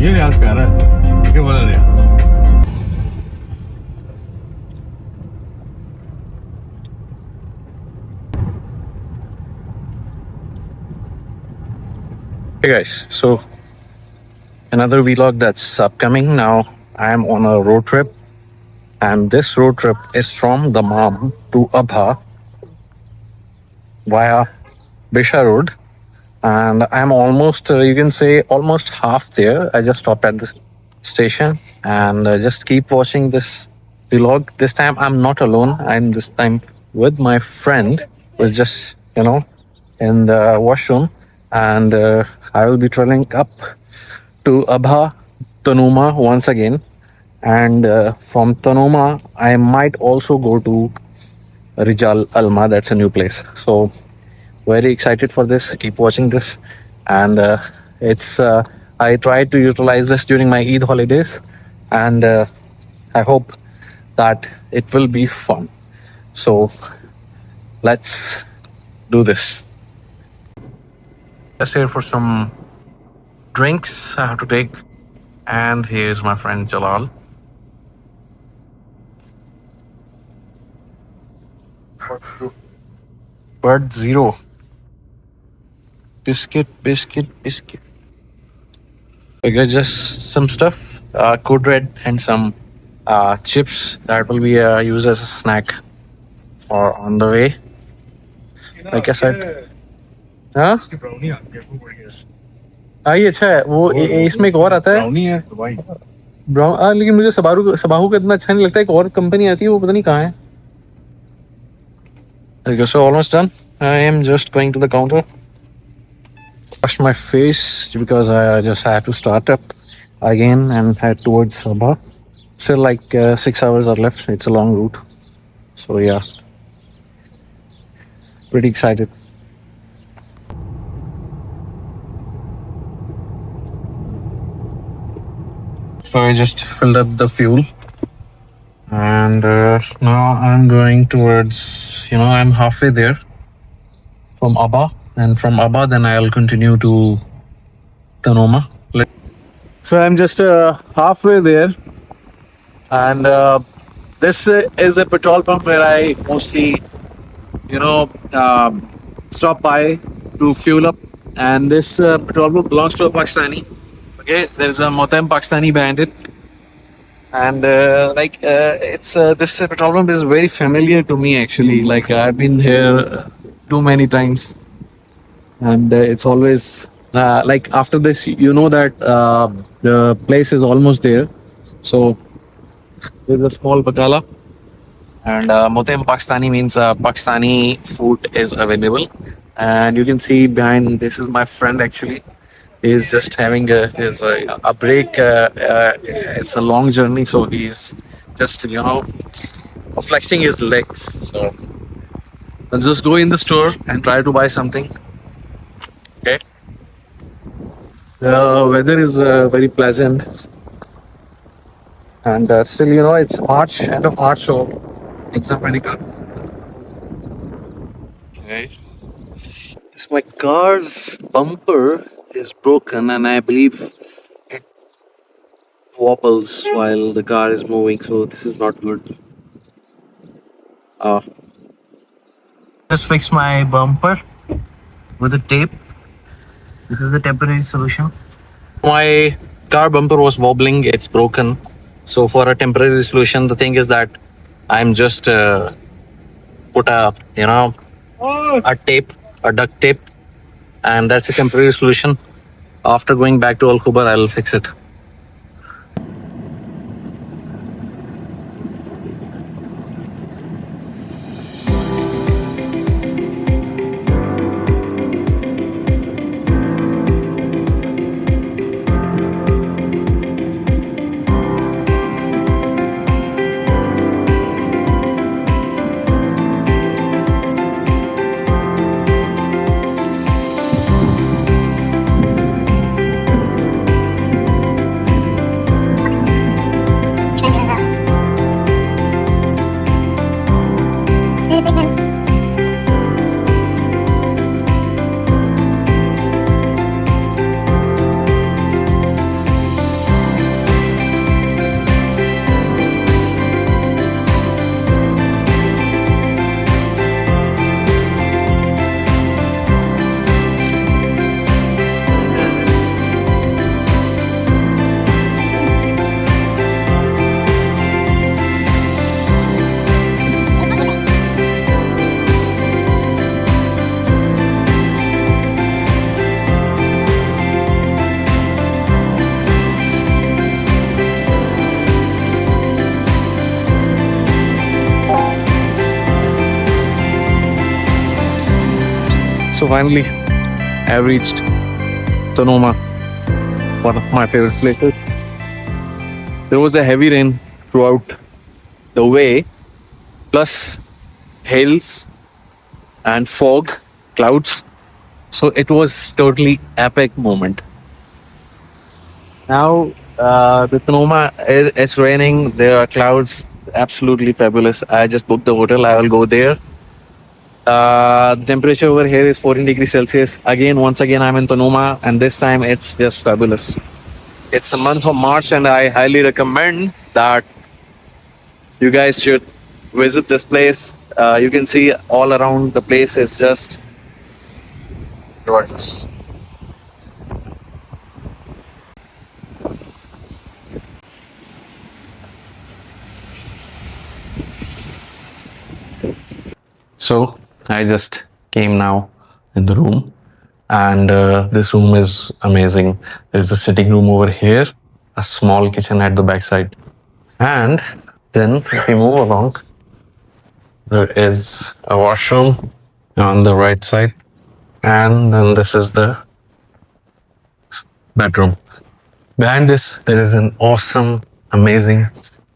ये रियाज प्यारा है, ये बोला रिया। Hey guys, so another vlog that's upcoming now. I am on a road trip, and this road trip is from Dammam to Abha via Bisha Road. And I'm almost, you can say, almost half there. I just stopped at the station and just keep watching this vlog. This time I'm not alone. I'm this time with my friend, who's just, in the washroom. And I will be traveling up to Abha, Tanomah once again. And from Tanomah, I might also go to Rijal Almaa. That's a new place. So very excited for this. Keep watching this, and it's. I tried to utilize this during my Eid holidays, and I hope that it will be fun. So let's do this. Just here for some drinks I have to take, and here's my friend Jalal. Bird Zero. Biscuit. I got just some stuff, code red and some chips that will be used as a snack for on the way. Like I said, हाँ हाँ ये अच्छा है वो इसमें एक और आता है ब्राउन लेकिन मुझे सबाहू का इतना अच्छा नहीं लगता है एक और कंपनी आती है वो पता नहीं कहाँ है Okay, so almost done. I am just going to the counter. Wash my face because I just have to start up again and head towards Sabha. Still like 6 hours are left. It's a long route. So yeah, pretty excited. So I just filled up the fuel. And now I'm going towards, I'm halfway there from Abha. And from Abha, then I'll continue to Tanomah. So I'm just halfway there. And this is a petrol pump where I mostly, stop by to fuel up. And this petrol pump belongs to a Pakistani. Okay, there's a Motem Pakistani behind it. And it's this petrol pump is very familiar to me actually. Like I've been here too many times, and it's always like after this, that the place is almost there. So there's a small bakala, and Motem Pakistani means Pakistani food is available. And you can see behind this is my friend actually. He's just having a break. It's a long journey, so he's just flexing his legs. So let's just go in the store and try to buy something. Okay. The weather is very pleasant, and still it's March, end of March, so things are pretty good. Okay. This my car's bumper is broken, and I believe it wobbles while the car is moving, so this is not good. Just fix my bumper with a tape. This is the temporary solution. My car bumper was wobbling, it's broken. So for a temporary solution, the thing is that I'm just put a tape, a duct tape, and that's a temporary solution. After going back to Al Khubar, I'll fix it. So finally, I reached Tanoma, one of my favorite places. There was a heavy rain throughout the way, plus hills and fog, clouds. So it was totally epic moment. Now the Tanoma, it's raining. There are clouds. Absolutely fabulous. I just booked the hotel. I will go there. The temperature over here is 14 degrees Celsius. Again, once again, I'm in Tanoma, and this time it's just fabulous. It's the month of March, and I highly recommend that you guys should visit this place. You can see all around the place is just gorgeous. So I just came now in the room, and this room is amazing. There's a sitting room over here, a small kitchen at the backside, and then if we move along, there is a washroom on the right side, and then this is the bedroom. Behind this, there is an awesome, amazing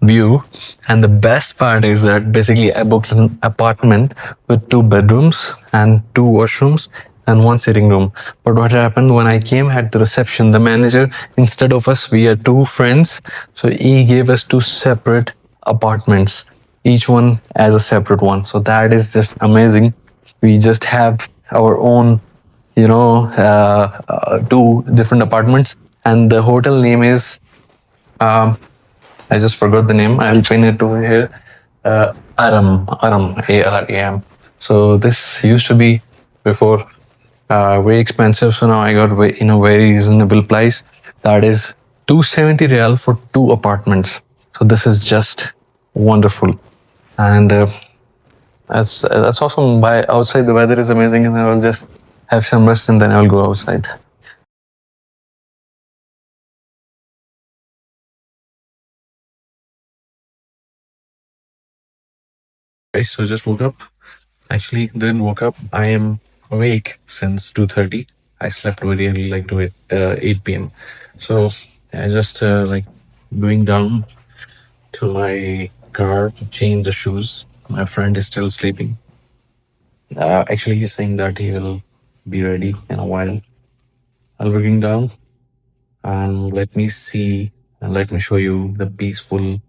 view. And the best part is that basically I booked an apartment with two bedrooms and two washrooms and one sitting room. But what happened when I came at the reception, the manager, instead of us, we are two friends. So he gave us two separate apartments, each one as a separate one. So that is just amazing. We just have our own two different apartments, and the hotel name is I just forgot the name. I'll pin it over here. Aram, Aram. So this used to be before very expensive. So now I got in a very reasonable price. That is 270 real for two apartments. So this is just wonderful, and that's awesome. By outside, the weather is amazing, and I will just have some rest, and then I will go outside. Okay, so just woke up. Actually, didn't woke up. I am awake since 2:30. I slept very early, like to 8 p.m. So I just like going down to my car to change the shoes. My friend is still sleeping. Actually, he's saying that he will be ready in a while. I'll be going down and let me see and let me show you the peaceful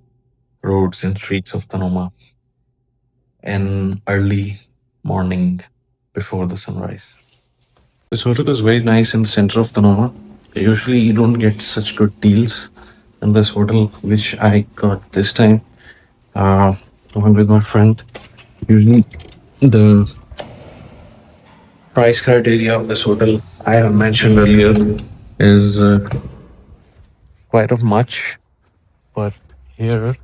roads and streets of Tanoma in early morning before the sunrise. This hotel is very nice in the center of Tanoma. Usually, you don't get such good deals in this hotel, which I got this time. Uh, I went with my friend. Usually, the price criteria of this hotel I have mentioned earlier is quite of much, but here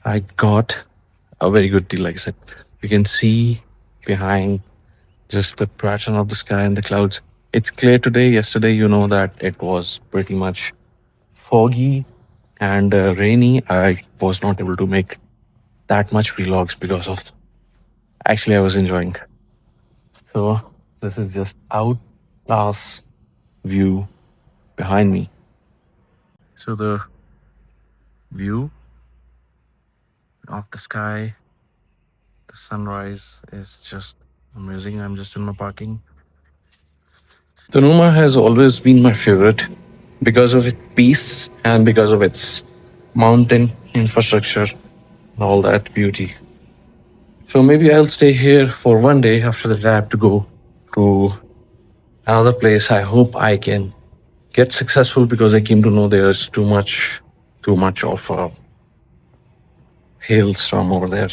I got a very good deal. Like I said, you can see behind just the pattern of the sky and the clouds. It's clear today. Yesterday, you know that it was pretty much foggy and rainy. I was not able to make that much vlogs because of. Actually, I was enjoying. So this is just out class view behind me. So the view of the sky, the sunrise is just amazing. I'm just in my parking. Tanuma has always been my favorite because of its peace and because of its mountain infrastructure and all that beauty. So maybe I'll stay here for one day. After that, I have to go to another place. I hope I can get successful because I came to know there's too much of a hailstorm over there.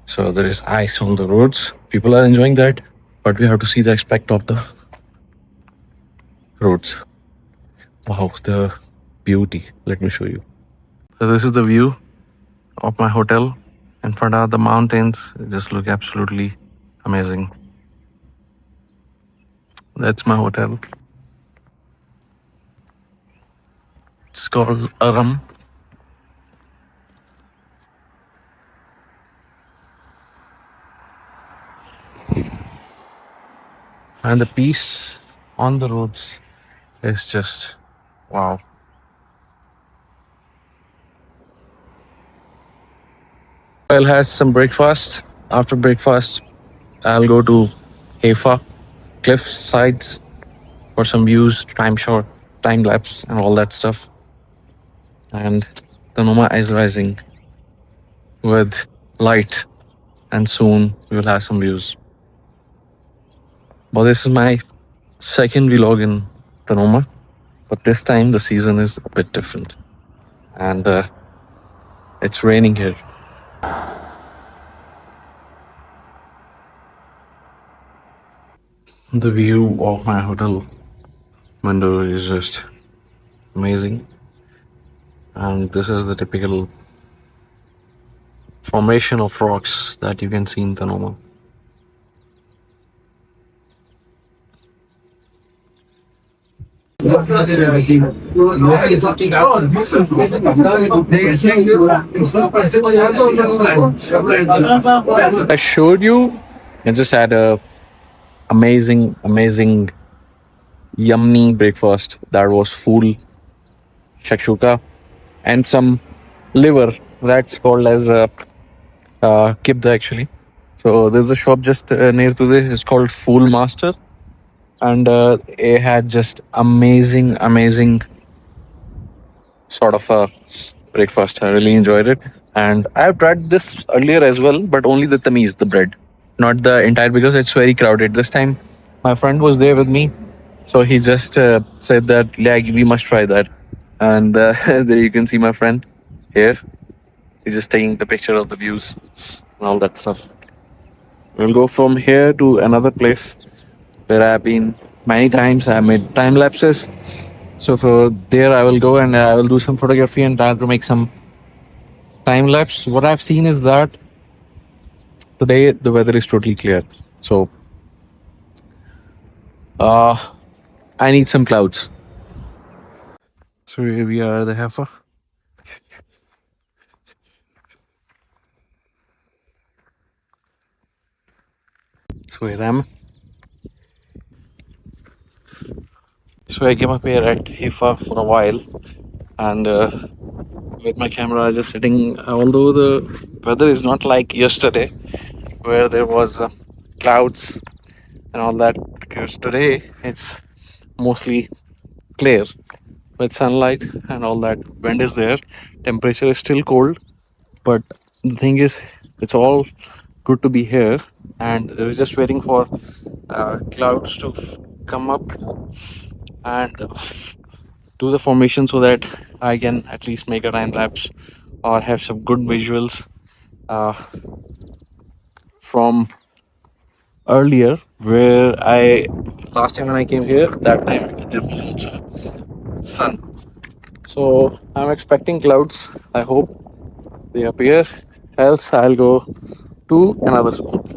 So there is ice on the roads. People are enjoying that, but we have to see the aspect of the roads. Wow, the beauty. Let me show you. So this is the view of my hotel. In front of the mountains, it just look absolutely amazing. That's my hotel. It's called Aram. And the peace on the roads is just wow. I'll have some breakfast. After breakfast, I'll go to Haifa, cliff sides for some views, time shot, time lapse, and all that stuff. And Tanomah is rising with light, and soon we will have some views. But this is my second vlog in Tanomah, but this time the season is a bit different, and it's raining here. The view of my hotel window is just amazing, and this is the typical formation of rocks that you can see in Tanomah. I showed you. I just had a amazing, yummy breakfast that was full shakshuka and some liver that's called as kibda actually. So there's a shop just near to this. It's called Fool Master, and it had just amazing sort of a breakfast. I really enjoyed it, and I've tried this earlier as well, but only the tameez, the bread, not the entire because it's very crowded. This time, my friend was there with me, so he just said that like we must try that, and there you can see my friend here. He's just taking the picture of the views and all that stuff. We'll go from here to another place where I've been many times. I made time lapses. So for there, I will go and I will do some photography and try to make some time lapse. What I've seen is that today the weather is totally clear. So uh, I need some clouds. So here we are, the heifer. So here I am. So I came up here at Haifa for a while, and with my camera just sitting. Although the weather is not like yesterday, where there was clouds and all that, because today it's mostly clear with sunlight and all that. Wind is there. Temperature is still cold, but the thing is, it's all good to be here, and we're just waiting for clouds to come up and do the formation so that I can at least make a time lapse or have some good visuals uh, from earlier where I last time when I came here that time there was also sun. So I'm expecting clouds. I hope they appear. Else I'll go to another spot.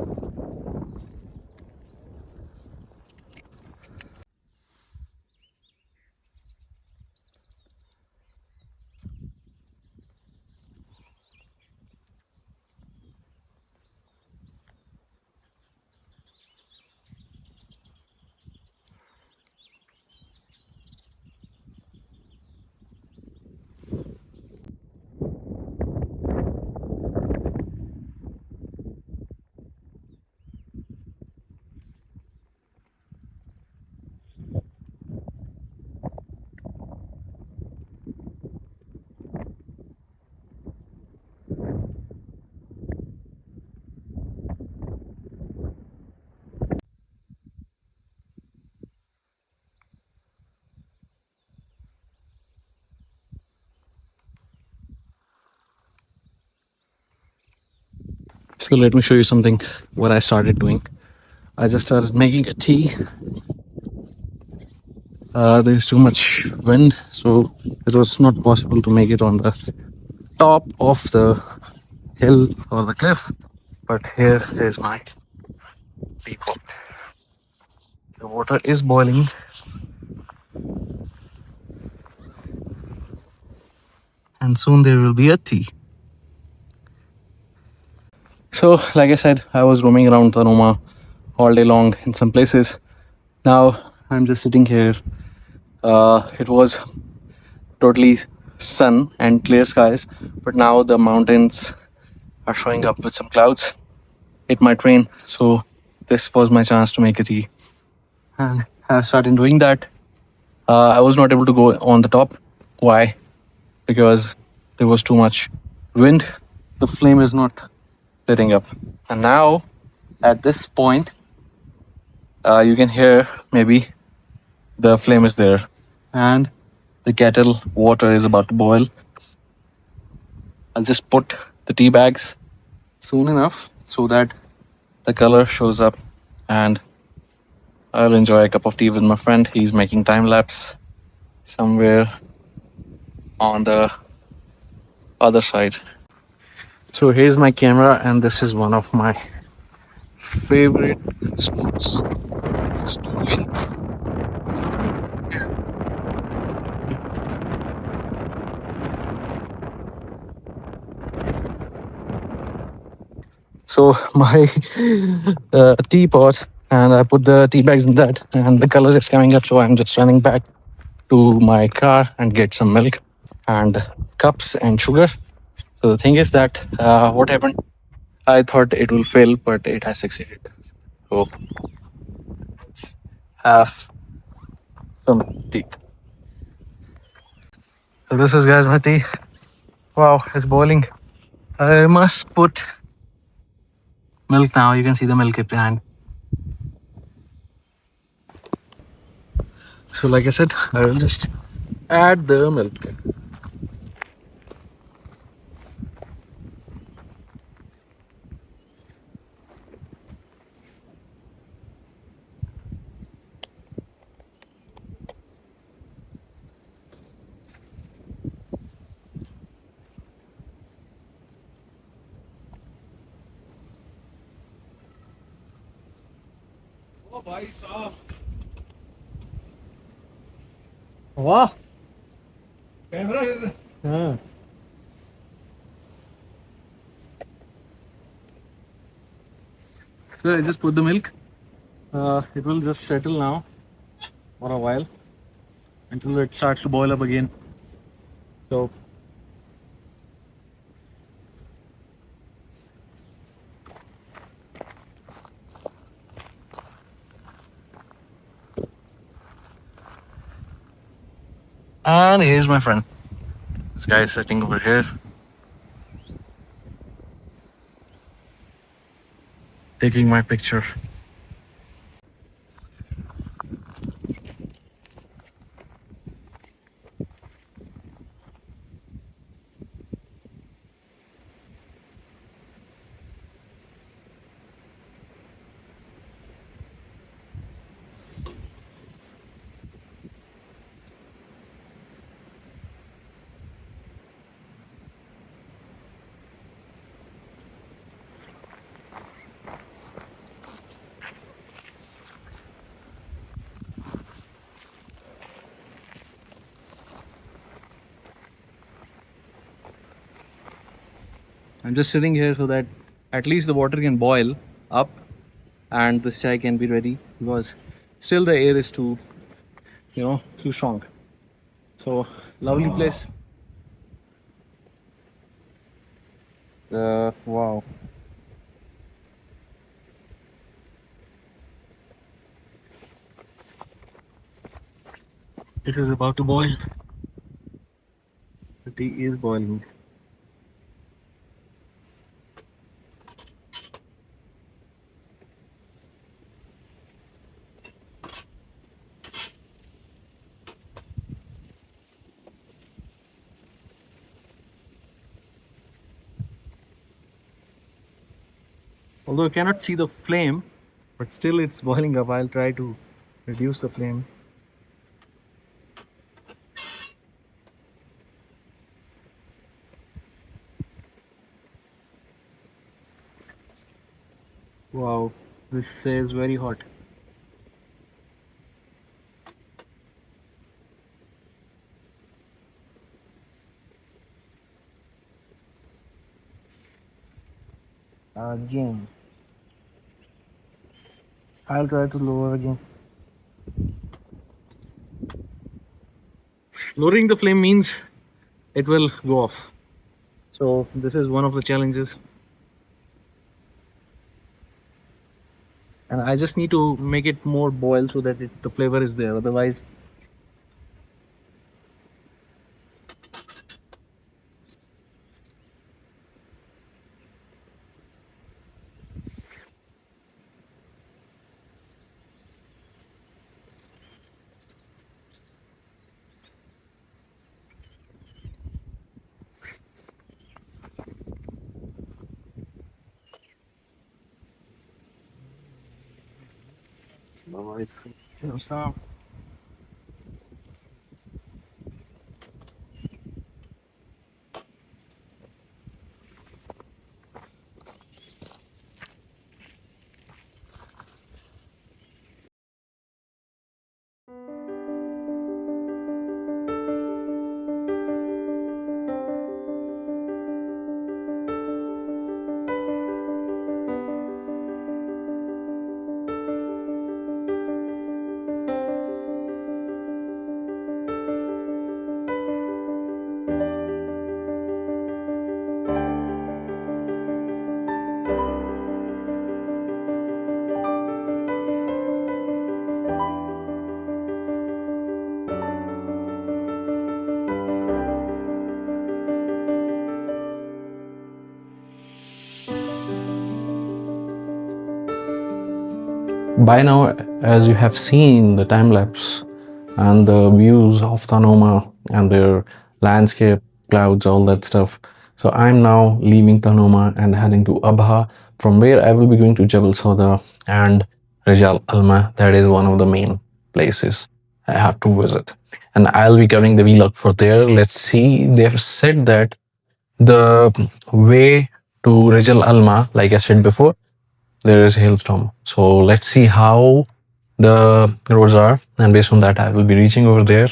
So let me show you something what I started doing. I just started making a tea. There's too much wind, so it was not possible to make it on the top of the hill or the cliff. But here is my teapot. The water is boiling, and soon there will be a tea. So, like I said, I was roaming around Tanomah all day long in some places. Now I'm just sitting here. It was totally sun and clear skies, but now the mountains are showing up with some clouds. It might rain, so this was my chance to make a tea. And I started doing that. I was not able to go on the top. Why? Because there was too much wind. The flame is not letting up. And now, at this point, you can hear maybe the flame is there. And the kettle water is about to boil. I'll just put the tea bags soon enough so that the color shows up and I'll enjoy a cup of tea with my friend. He's making time lapse somewhere on the other side. So here's my camera, and this is one of my favorite spots. Just doing. So my teapot, and I put the tea bags in that, and the color is coming up. So I'm just running back to my car and get some milk and cups and sugar. So the thing is that what happened? I thought it will fail, but it has succeeded. So let's have some tea. So this is guys my tea. Wow, it's boiling. I must put milk now. You can see the milk at behind. So like I said, I will just add the milk. वाह camera हाँ So I just put the milk. It will just settle now for a while until it starts to boil up again. So and here's my friend. This guy is sitting over here, taking my picture. I'm just sitting here so that at least the water can boil up and this chai can be ready because still the air is too, too strong. So lovely place. Wow. It is about to boil. The tea is boiling. Although I cannot see the flame, but still it's boiling up. I'll try to reduce the flame. Wow, this is very hot. Again, I'll try to lower again. lowering the flame means it will go off. So this is one of the challenges, and I just need to make it more boil so that the flavor is there. Otherwise, by now, as you have seen the time lapse and the views of Tanomah and their landscape, clouds, all that stuff. So I'm now leaving Tanomah and heading to Abha, from where I will be going to Jabal Soda and Rijal Almaa. That is one of the main places I have to visit. And I'll be covering the vlog for there. Let's see. They've said that the way to Rijal Almaa, like I said before, there is a hailstorm. So let's see how the roads are, and based on that, I will be reaching over there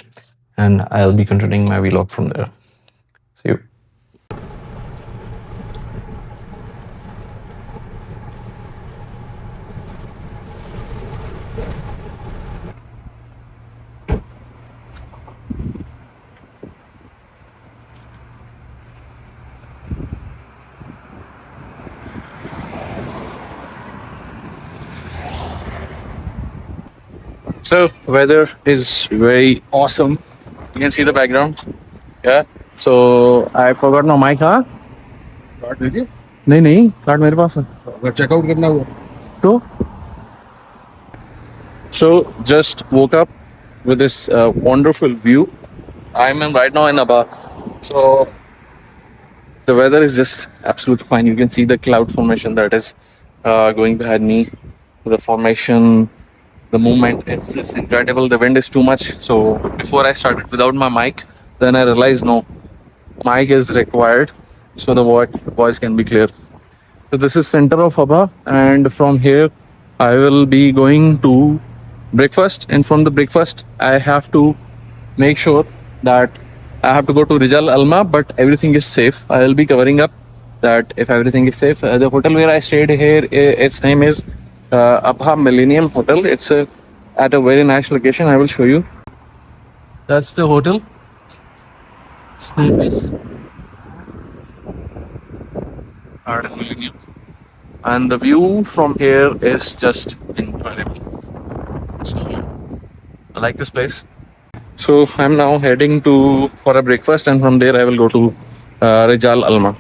and I'll be continuing my vlog from there. See you. so weather is very awesome. You can see the background. Yeah. So I forgot my mic, huh? Card दीजिए नहीं नहीं card मेरे पास है अगर checkout करना हुआ तो so just woke up with this wonderful view. I'm right now in Abha. So the weather is just absolutely fine. You can see the cloud formation that is going behind me. The formation, the movement, it's just incredible. The wind is too much. So before I started without my mic, then I realized no, mic is required so the voice can be clear. So this is center of Abha, and from here I will be going to breakfast. And from the breakfast, I have to make sure that I have to go to Rijal Alma, but everything is safe. I will be covering up that if everything is safe. The hotel where I stayed here, its name is Abha Millennium Hotel. It's at a very nice location. I will show you. That's the hotel. Its name is Garden Millennium, and the view from here is just incredible. So I like this place. So I'm now heading to for a breakfast, and from there I will go to Rijal Alma.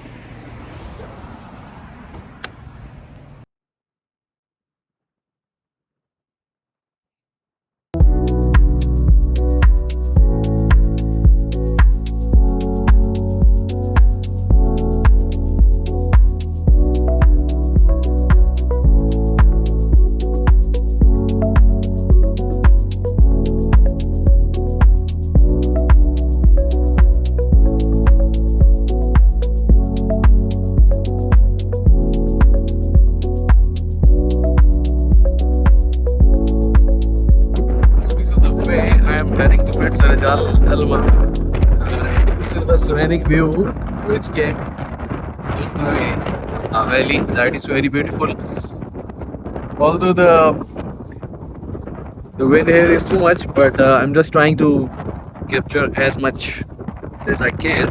So this is the way I am heading towards Rijal Alma. This is the scenic view which came into a valley that is very beautiful. Although the wind here is too much, but I'm just trying to capture as much as I can.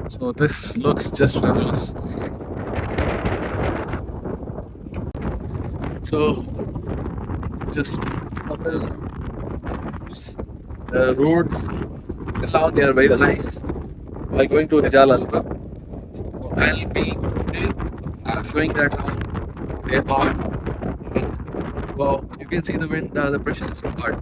So this looks just fabulous. So it's just the roads till now they are very nice. While going to Rijal Almaa, I'll be showing that how they are. Wow, you can see the wind, the pressure is so hard.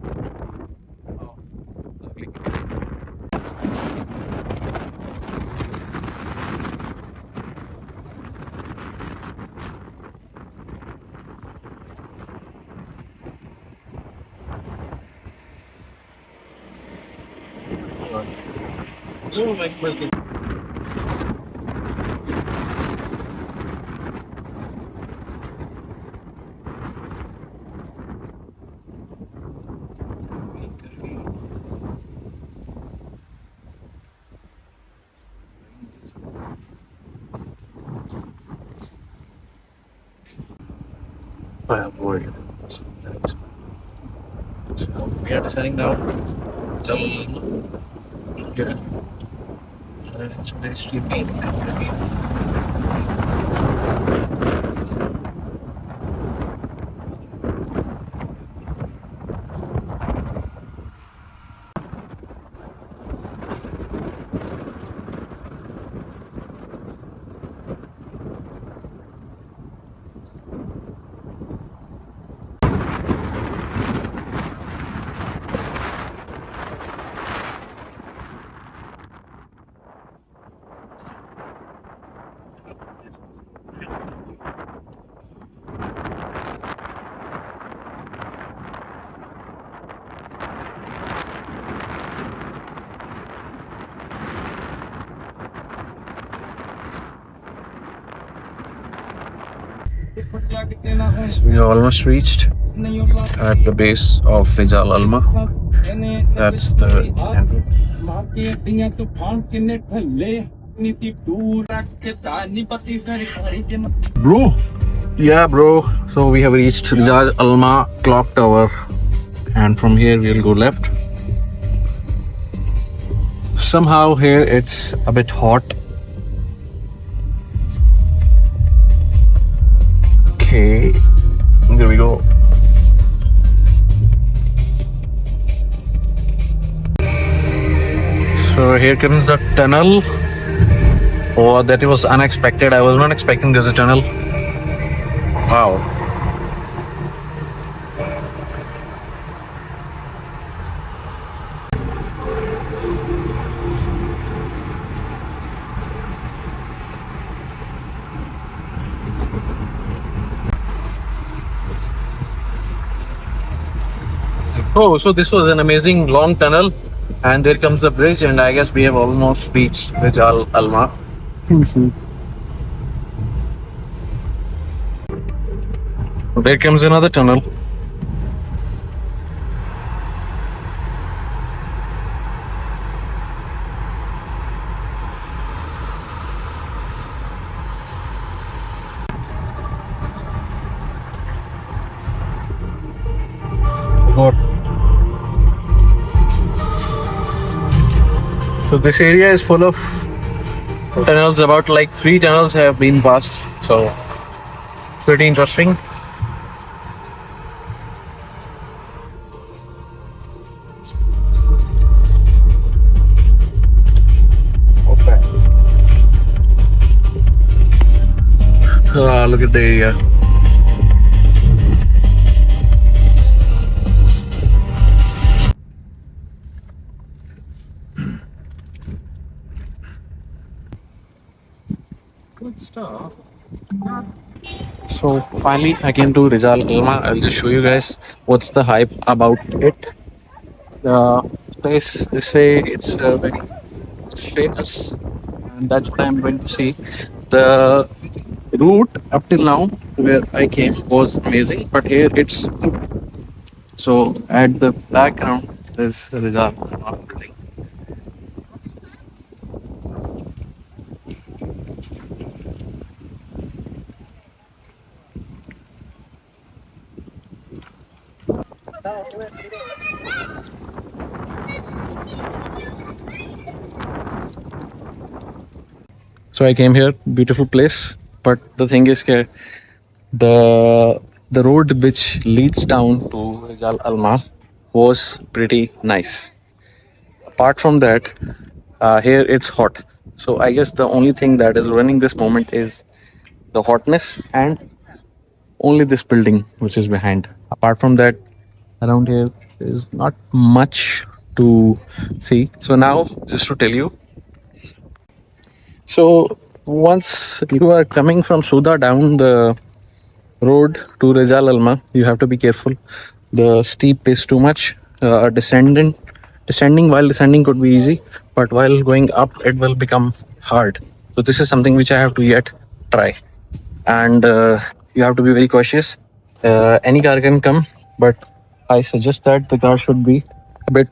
Wow, lovely. I am worried. Sometimes. So we are descending now. Tell yeah. It's very steepy. We almost reached at the base of Rijal Almaa. That's the entrance. Bro. Yeah, bro. So we have reached Rijal Almaa clock tower, and from here we'll go left. Somehow here it's a bit hot. Okay, there we go. So here comes the tunnel. Oh, that was unexpected. I was not expecting there's a tunnel. Wow. Oh, so this was an amazing long tunnel, and there comes the bridge, and I guess we have almost reached Rijal Almaa. There comes another tunnel. God. So this area is full of tunnels. About like 3 tunnels have been passed. So pretty interesting. Okay. Look at the area. Good stuff. So finally, I came to Rijal Almaa. I'll just show you guys what's the hype about it. The place, they say it's very famous, and that's what I'm going to see. The route up till now where I came was amazing, but here it's so at the background there's Rijal Almaa building. So I came here, beautiful place. But the thing is, the the road which leads down to Rijal Alma was pretty nice. Apart from that, here it's hot. So I guess the only thing that is running this moment is the hotness and only this building which is behind. Apart from that, around here is not much to see. So now, just to tell you, so once you are coming from Suda down the road to Rijal Alma, you have to be careful. The steep is too much. Descending while descending could be easy, but while going up, it will become hard. So this is something which I have to yet try, and you have to be very cautious. Any car can come, but I suggest that the car should be a bit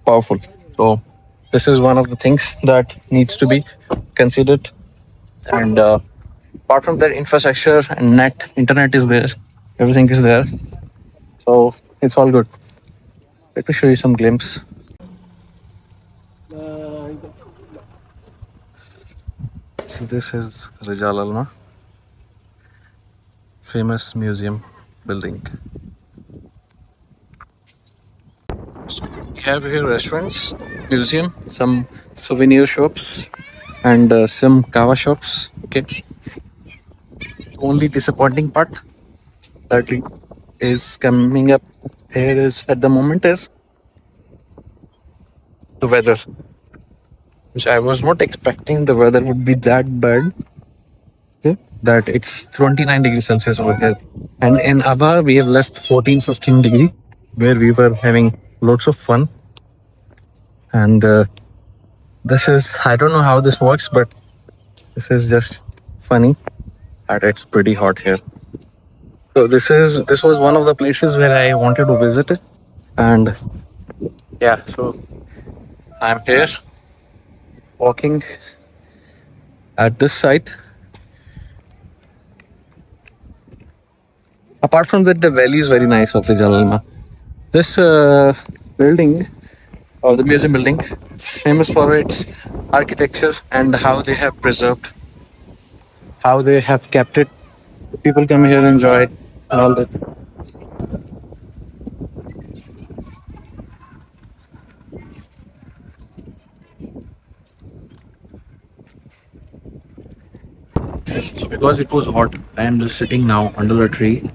powerful. So this is one of the things that needs to be considered, and apart from that, infrastructure and internet is there, everything is there, so it's all good. Let me show you some glimpse. So this is Rijal Alma, famous museum building. We have here restaurants, museum, some souvenir shops, and some kava shops. Okay. Only disappointing part that is coming up here is at the moment is the weather, which I was not expecting the weather would be that bad. Okay. That it's 29 degrees Celsius over here. And in Abha, we have left 14, 15 degree where we were having lots of fun. And this is, I don't know how this works, but this is just funny that it's pretty hot here. So this was one of the places where I wanted to visit it. And yeah, so I'm here walking at this site. Apart from that, the valley is very nice of Rijal Alma. This building, or the museum building, is famous for its architecture and how they have preserved, how they have kept it. People come here and enjoy all that. So because it was hot, I am just sitting now under a tree.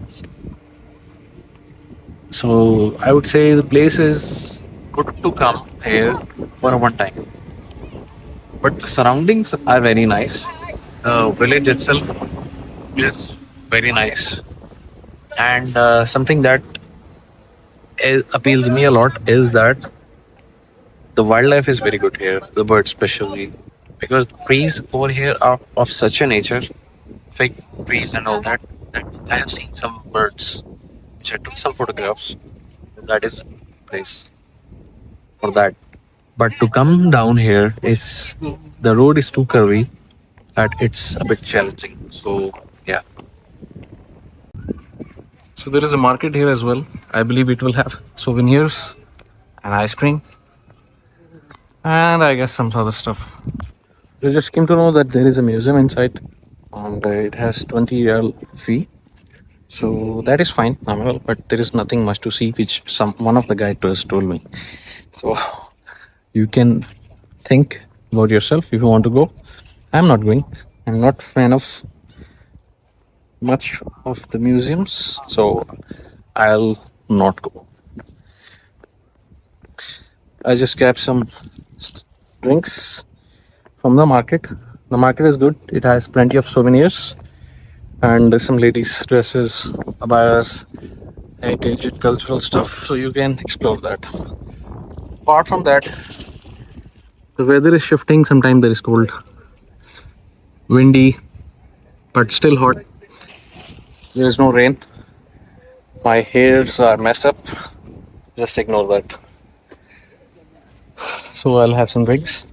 So I would say the place is good to come here for a one time. But the surroundings are very nice. The village itself is very nice. And something that appeals me a lot is that the wildlife is very good here, the birds especially. Because the trees over here are of such a nature, fake trees and all that, that I have seen some birds which I took some photographs. That is place for that. But to come down here is the road is too curvy that it's a bit challenging. So yeah. So there is a market here as well. I believe it will have souvenirs and ice cream and I guess some other stuff. I just came to know that there is a museum inside and it has 20 real fee. So that is fine, nominal, but there is nothing much to see, which some one of the guides told me. So you can think about yourself if you want to go. I'm not going. I'm not fan of much of the museums, so I'll not go. I just grabbed some drinks from the market. The market is good. It has plenty of souvenirs and some ladies' dresses, abayas, heritage, cultural stuff. So you can explore that. Apart from that, the weather is shifting. Sometimes there is cold, windy, but still hot. There is no rain. My hairs are messed up. Just ignore that. So I'll have some drinks.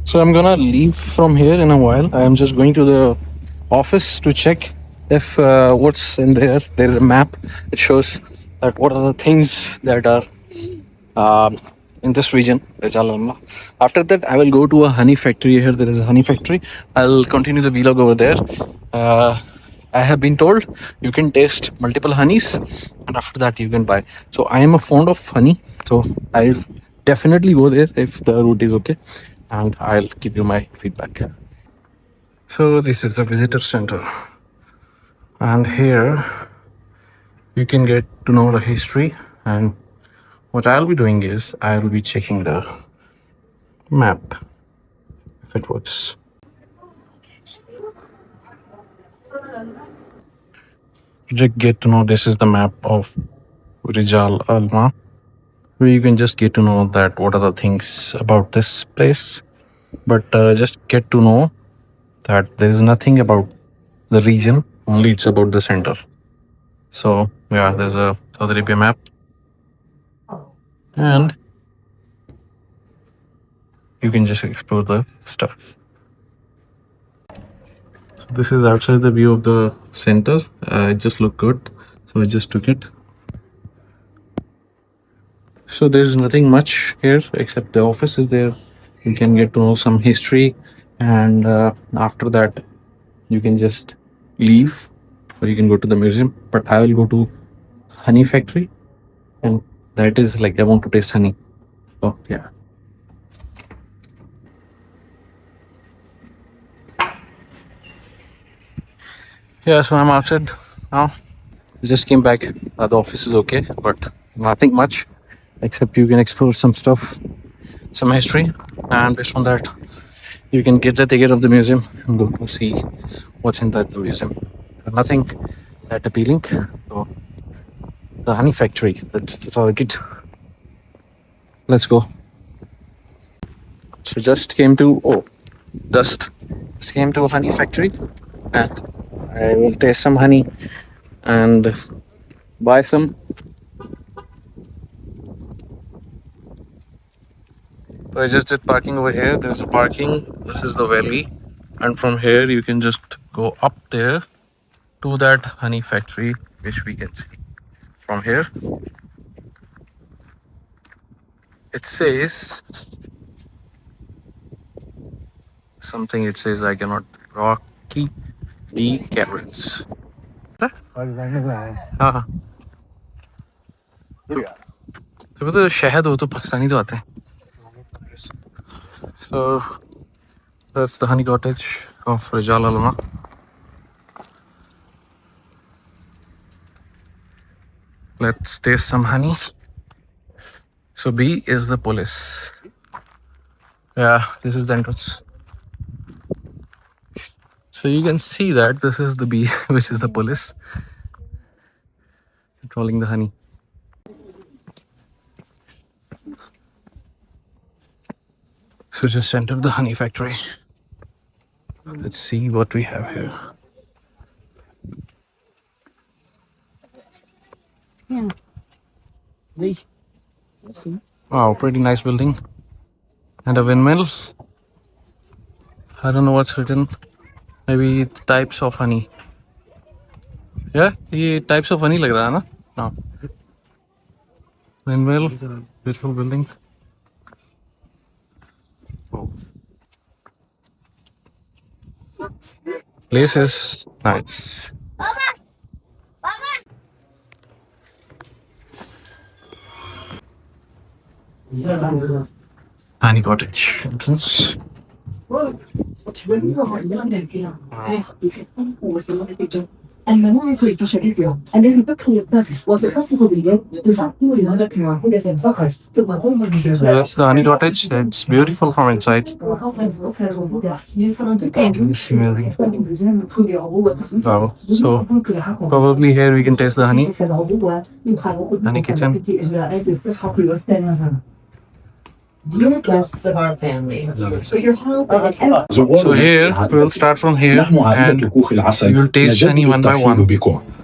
So I'm gonna leave from here in a while. I am just going to the office to check if what's in there. There is a map. It shows that what are the things that are in this region, Rijal Almaa. After that, I will go to a honey factory. Here, there is a honey factory. I'll continue the vlog over there. Uh, I have been told you can taste multiple honeys, and after that, you can buy. So, I am a fond of honey. So, I'll definitely go there if the route is okay, and I'll give you my feedback. So, this is the visitor center, and here you can get to know the history. And what I'll be doing is I'll be checking the map if it works. Just get to know this is the map of Rijal Almaa, where you can just get to know that what are the things about this place. But just get to know that there is nothing about the region, only it's about the center. So yeah, there's a Saudi Arabia map, and you can just explore the stuff. So this is outside the view of the center. It just looked good, so I just took it. So there's nothing much here except the office is there. You can get to know some history, and after that, you can just leave, or you can go to the museum. But I will go to honey factory, and that is like I want to taste honey. Oh yeah. Yeah, so I'm outside now. Just came back. The office is okay, but nothing much except you can explore some stuff, some history, and based on that, you can get the ticket of the museum and go to see what's inside the museum. Nothing that appealing. So the honey factory. That's the target. Let's go. So just came to just came to a honey factory, and I will taste some honey and buy some. So I just did parking over here. There's a parking. This is the valley, and from here you can just go up there to that honey factory, which we can see from here. It says something. It says I cannot rocky the carrots. हाँ तो वो तो शहद हो तो पाकिस्तानी तो आते हैं. So that's the honey cottage of Rijal Almaa. Let's taste some honey. So B is the police. Yeah, this is the entrance. So you can see that this is the bee, which is the police controlling the honey. So just entered the honey factory. Let's see what we have here. Wow, pretty nice building. And a windmill. I don't know what's written. Maybe types of honey. Yeah, ये types of honey लग रहा है ना? हाँ. Windmill, beautiful building. Place is nice. Honey cottage entrance. المناعة البشرية التي تبقي النفس وتقصد تساعدون هناك واحدة فقط ثم تنمو That's the honey cottage. It's beautiful from inside. Wow. So probably here we can taste the honey. Honey kitchen. Dear guests of our family, for your help and So here we'll start from here and we will taste honey one by one.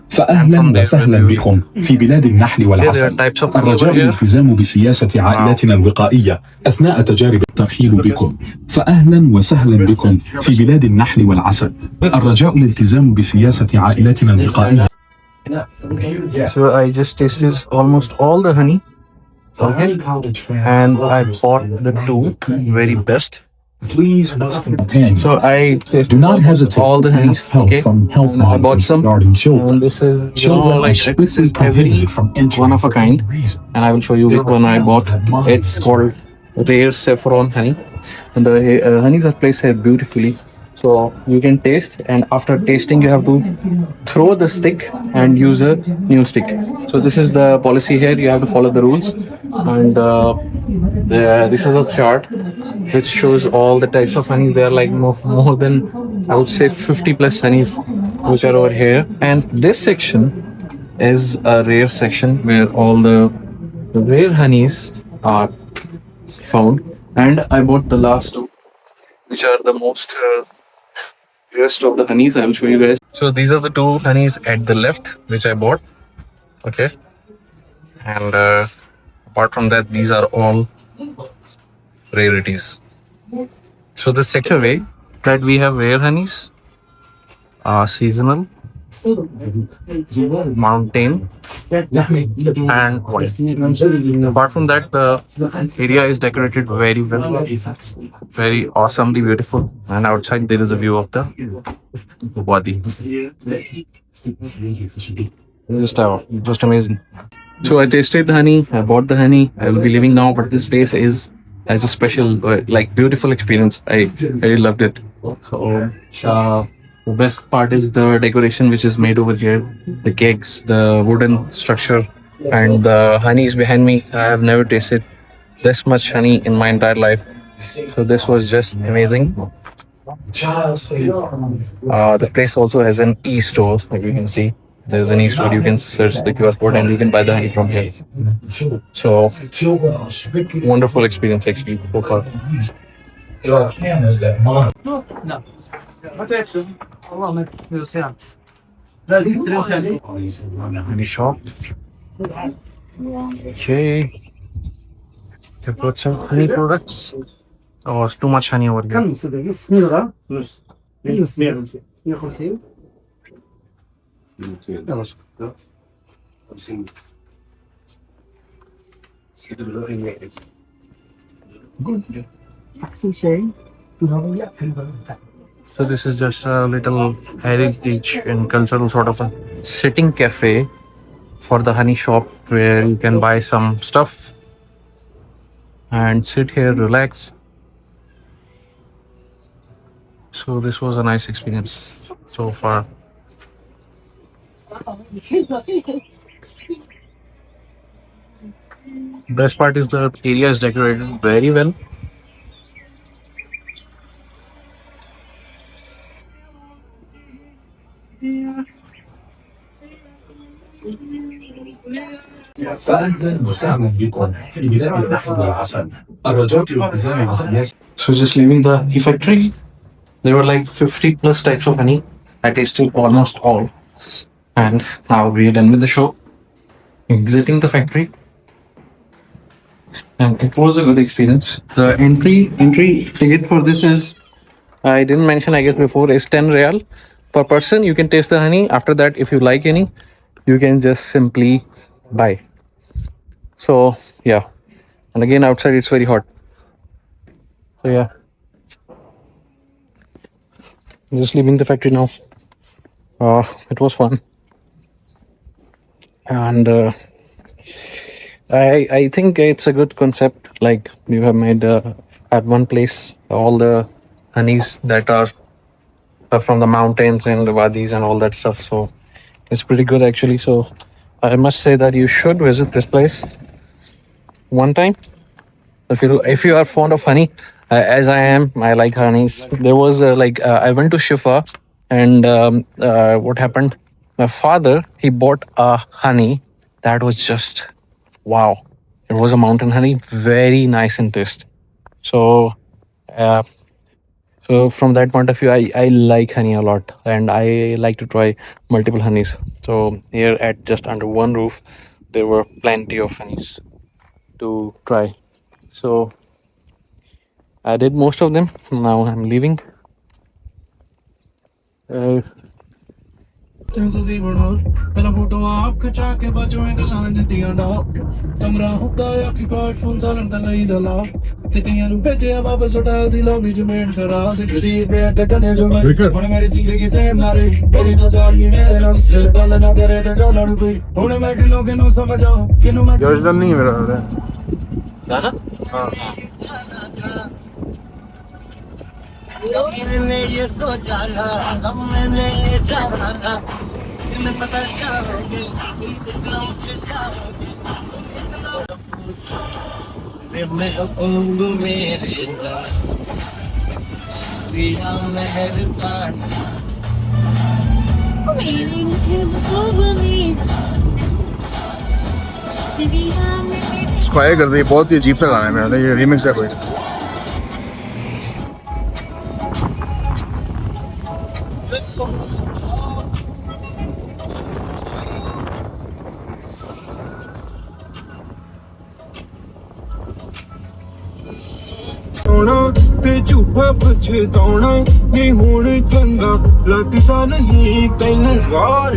فأهلا وسهلا بكم في بلاد النحل There are والعسل. types of الرجاء food here. الالتزام بسياسة عائلتنا الوقائية أثناء تجارب الترحيب بكم. فأهلا وسهلا بكم في بلاد النحل والعسل. الرجاء الالتزام بسياسة عائلتنا الوقائية. So I just tasted almost all the honey Okay, and I bought the two very best. Please must companion. So I tasted Do not hesitate all the to honeys. ask help Okay, from health and I bought monitors some. regarding children. And this is Children are like strictly every prohibited from entering one of a for any kind. reason. And I will show you which one I bought. It's called rare saffron honey, and the honeys are placed here beautifully. So you can taste, and after tasting, you have to throw the stick and use a new stick. So this is the policy here. You have to follow the rules, and this is a chart which shows all the types of honey. There are like more than I would say 50 plus honeys which are over here. And this section is a rare section where all the rare honeys are found. And I bought the last two, which are the most rarest of the honeys. I will show you guys. So these are the two honeys at the left, which I bought. Okay, and apart from that, these are all rarities. So the sector way that we have rare honeys, seasonal, mountain, and white. Apart from that, the area is decorated very well, very awesomely beautiful. And outside there is a view of the wadi. Just amazing. So I tasted the honey. I bought the honey. I will be leaving now, but this place is has a special, like, beautiful experience. I really loved it. So the best part is the decoration which is made over here, the cakes, the wooden structure, and the honey is behind me. I have never tasted this much honey in my entire life. So this was just amazing. The place also has an e-store, like you can see. There's an e-store. You can search the QR code and you can buy the honey from here. So wonderful experience actually so far. There are cameras that monitor. Honey shop. Okay. They've got some honey products. Oh, it's too much honey over here. So this is just a little heritage and cultural sort of a sitting cafe for the honey shop where you can buy some stuff and sit here, relax. So this was a nice experience so far. Best part is the area is decorated very well. فأهلا وسهلا بكم في بلاد النحل والعسل. الرجاء في الالتزام بسياسة. So just leaving the honey factory, there were like 50 plus types of honey. I tasted almost all. And now we're done with the show. Exiting the factory. And it was a good experience. The entry ticket for this is, I didn't mention I guess before, is 10 real per person. You can taste the honey. After that, if you like any, you can just simply buy. So yeah. And again outside it's very hot. So yeah. Just leaving the factory now. It was fun. And I think it's a good concept. Like you have made at one place all the honeys that are from the mountains and the wadis and all that stuff. So it's pretty good actually. So I must say that you should visit this place one time. If you are fond of honey, as I am, I like honeys. There was I went to Shifa, and what happened? My father, he bought a honey that was just wow. It was a mountain honey, very nice in taste. So uh, so from that point of view, I like honey a lot, and I like to try multiple honeys. So here at just under one roof, there were plenty of honeys to try. So I did most of them. Now I'm leaving. Uh, ਸਸੀ ਬਣਾ ਪਹਿਲਾਂ photo ਆਪ ਖਿਚਾ ਕੇ ਬਾਜੋਂ ਗੱਲਾਂ ਦਿੱਤੀਆਂ ਦਾ ਕਮਰਾ ਹੁੰਦਾ ਆਕਿਊਪਾਈਡ phone ਸਾਲਣ ਦਾ ਲਈ ਦਾ ਲਾ ਤੇ ਕਈਆਂ ਨੂੰ ਭੇਜਿਆ ਵਾਪਸ ਹੋਟਲ ਦੀ ਲੌਬੀ ਚ ਮੇਨ ਸ਼ਰਾਬ ਤੇ ਕਦੀ ਤੇ ਕਦੇ ਜੋ ਮੈਂ ਹੁਣ ਮੇਰੀ ਜ਼ਿੰਦਗੀ ਸੇਮ ਨਾ ਰਹੀ ਮੇਰੀ ਤਾਂ ਜਾਨੀ ਮੇਰੇ ਨਾਲ ਸਿਰ ਗੱਲ ਨਾ ਕਰੇ ਤੇ ਗੱਲ ਨੂੰ ਕੋਈ ਹੁਣ ਮੈਂ ਕਿਨੂੰ ਸਮਝਾਂ ਕਿਨੂੰ ਮੈਂ Gözden नहीं मेरा öyle. गाना मैंने ये सोचा था हम मैंने ये चाहा था इन्हें पता चाहोगे इतना मुझे चाहोगे मैं कहूँगा मेरे साथ बिना मेहरबान Square कर दी बहुत ही अजीब सा गाना है मेरा ये रीमिक्स है कोई ਤੇ ਝੂਠਾ ਪਛਤਾਉਣਾ ਨਹੀਂ ਹੁਣ ਚੰਗਾ ਲੱਗਦਾ ਨਹੀਂ ਤੈਨੂੰ ਵਾਰ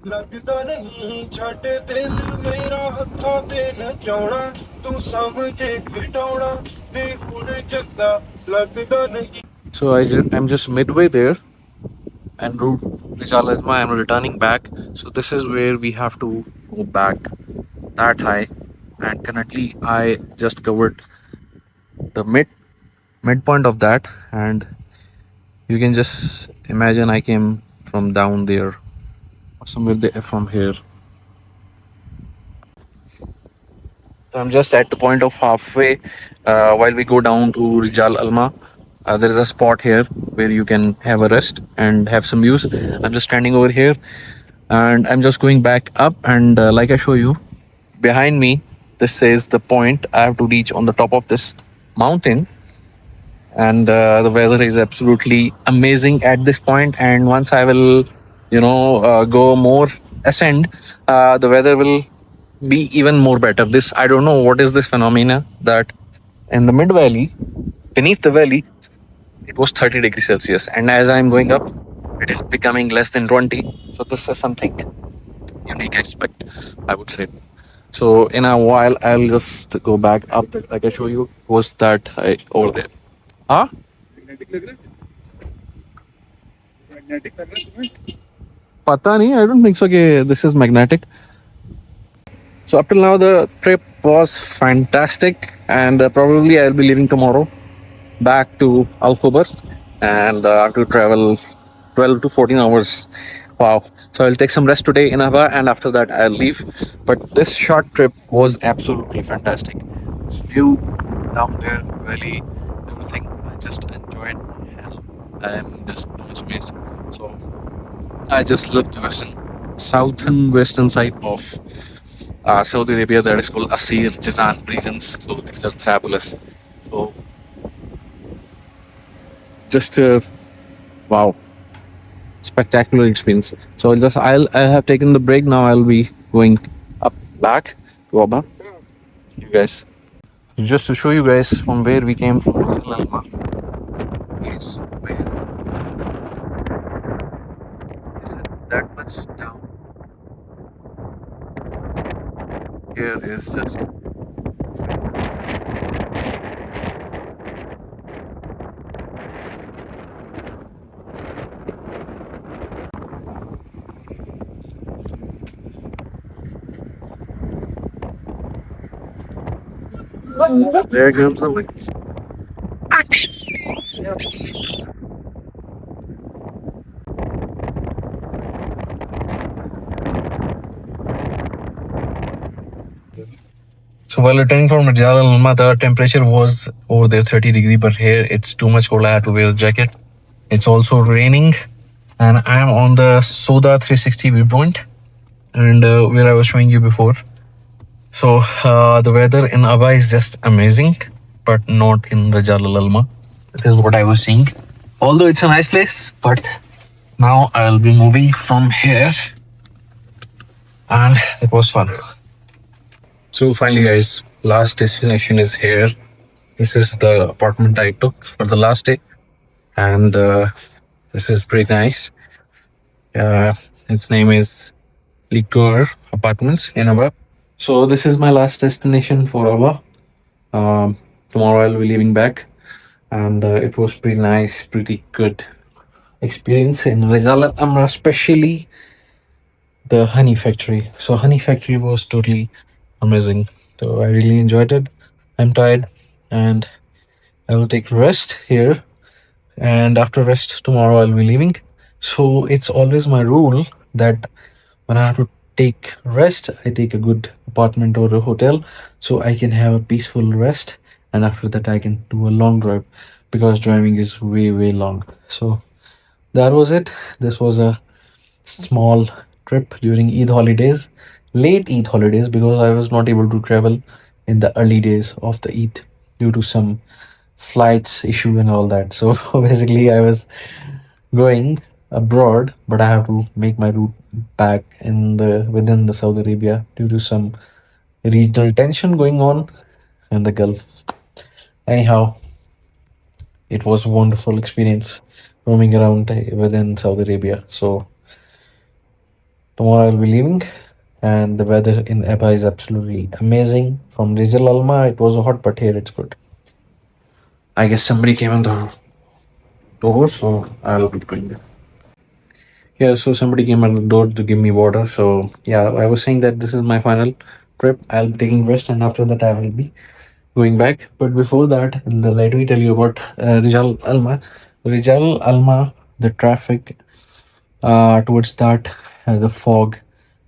ਲੱਗਦਾ ਨਹੀਂ ਛੱਡ ਦਿਲ ਮੇਰਾ ਹੱਥਾਂ ਤੇ ਨਚਾਉਣਾ ਤੂੰ ਸਮਝੇ ਘਟਾਉਣਾ ਨਹੀਂ ਹੁਣ ਚੰਗਾ ਲੱਗਦਾ ਨਹੀਂ So I'm just midway there, and route Rijal Almaa, I'm returning back. So this is where we have to go back that high, and currently I just covered the midpoint of that, and you can just imagine I came from down there or somewhere there from here. So I'm just at the point of halfway while we go down to Rijal Almaa. There is a spot here where you can have a rest and have some views. I'm just standing over here and I'm just going back up. And like I show you behind me, this is the point I have to reach on the top of this mountain. And the weather is absolutely amazing at this point. And once I will, go more ascend, the weather will be even more better. This, I don't know what is this phenomena that in the mid valley, beneath the valley, it was 30 degrees Celsius, and as I'm going up, it is becoming less than 20. So this is something unique aspect, I would say. So in a while, I'll just go back up. Like I show you, was that over there? Huh? Pata nahi, I don't think so. This is magnetic. So up till now, the trip was fantastic, and probably I'll be leaving tomorrow back to Al Khobar, and I have to travel 12 to 14 hours. Wow. So I'll take some rest today in Abha, and after that I'll leave. But this short trip was absolutely fantastic. This view down there, really, everything, I just enjoyed. Hell, I am just too much amazed. So I just love the southern western side of Saudi Arabia, that is called Asir, Jizan regions. So these are fabulous. So just wow, spectacular experience. So I have taken the break now. I'll be going up back to Abha. You guys, just to show you guys from where we came from. Is where is it that much down? Here is just there comes the wings. So while returning from Rijal Almaa, the temperature was over there 30 degree, but here it's too much cold. I had to wear a jacket. It's also raining, and I am on the Soda 360 viewpoint, and where I was showing you before. So the weather in Abha is just amazing, but not in Rijal Almaa. This is what I was seeing. Although it's a nice place, but now I'll be moving from here, and it was fun. So finally, guys, last destination is here. This is the apartment I took for the last day, and this is pretty nice. Uh, its name is Liquor Apartments in Abha. So this is my last destination for Abha. Um, Tomorrow I'll be leaving back, and it was pretty nice, pretty good experience in Rijal Almaa, especially the honey factory. So honey factory was totally amazing. So I really enjoyed it. I'm tired, and I will take rest here. And after rest tomorrow, I'll be leaving. So it's always my rule that when I have to take rest, I take a good apartment or a hotel so I can have a peaceful rest. And after that, I can do a long drive because driving is way, way long. So that was it. This was a small trip during Eid holidays, late Eid holidays, because I was not able to travel in the early days of the Eid due to some flights issue and all that. So basically, I was going abroad, but I have to make my route back in the within the Saudi Arabia due to some regional tension going on in the Gulf. Anyhow, it was a wonderful experience roaming around within Saudi Arabia. So tomorrow I'll be leaving, and the weather in Abha is absolutely amazing. From Rijal Alma, it was hot, but here it's good. I guess somebody came on the door, so I'll be going there. Yeah, so somebody came on the door to give me water. So yeah, I was saying that this is my final trip. I'll be taking rest, and after that, I will be going back. But before that, let me tell you about Rijal Alma. Rijal Alma, the traffic towards that, the fog,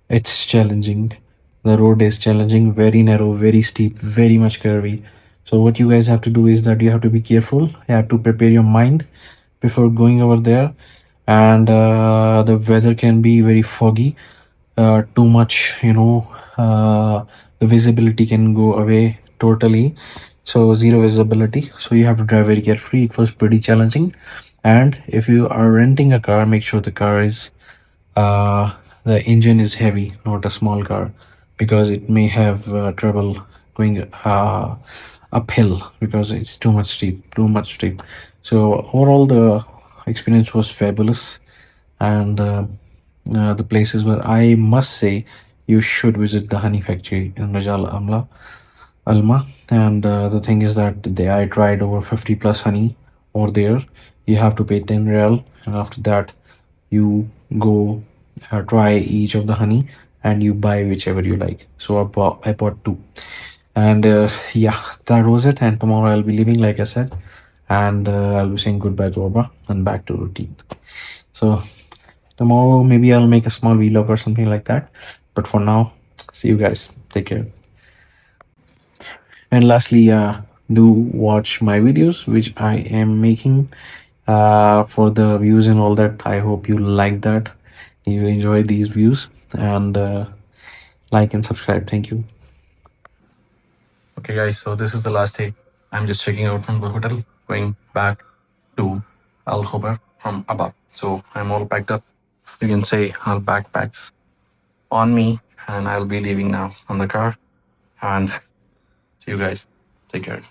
it's challenging. The road is challenging, very narrow, very steep, very much curvy. So what you guys have to do is that you have to be careful. You have to prepare your mind before going over there, and the weather can be very foggy. Too much, the visibility can go away totally. So zero visibility. So you have to drive very carefully. It was pretty challenging. And if you are renting a car, make sure the car is uh, the engine is heavy, not a small car, because it may have trouble going uphill because it's too much steep, too much steep. So overall, the experience was fabulous, and the places where I must say you should visit the honey factory in Rajal Amla Alma. And the thing is that I tried over 50 plus honey over there. You have to pay 10 real, and after that, you go try each of the honey and you buy whichever you like. So I bought two. And yeah, that was it. And tomorrow I'll be leaving, like I said, and I'll be saying goodbye to Abba and back to routine. So tomorrow, maybe I'll make a small vlog or something like that. But for now, see you guys. Take care. And lastly, do watch my videos, which I am making for the views and all that. I hope you like that. You enjoy these views, and like and subscribe. Thank you. Okay, guys. So this is the last day. I'm just checking out from the hotel, going back to Al Khobar from Abba. So I'm all packed up. You can say all backpacks on me, and I'll be leaving now on the car. And see you guys. Take care.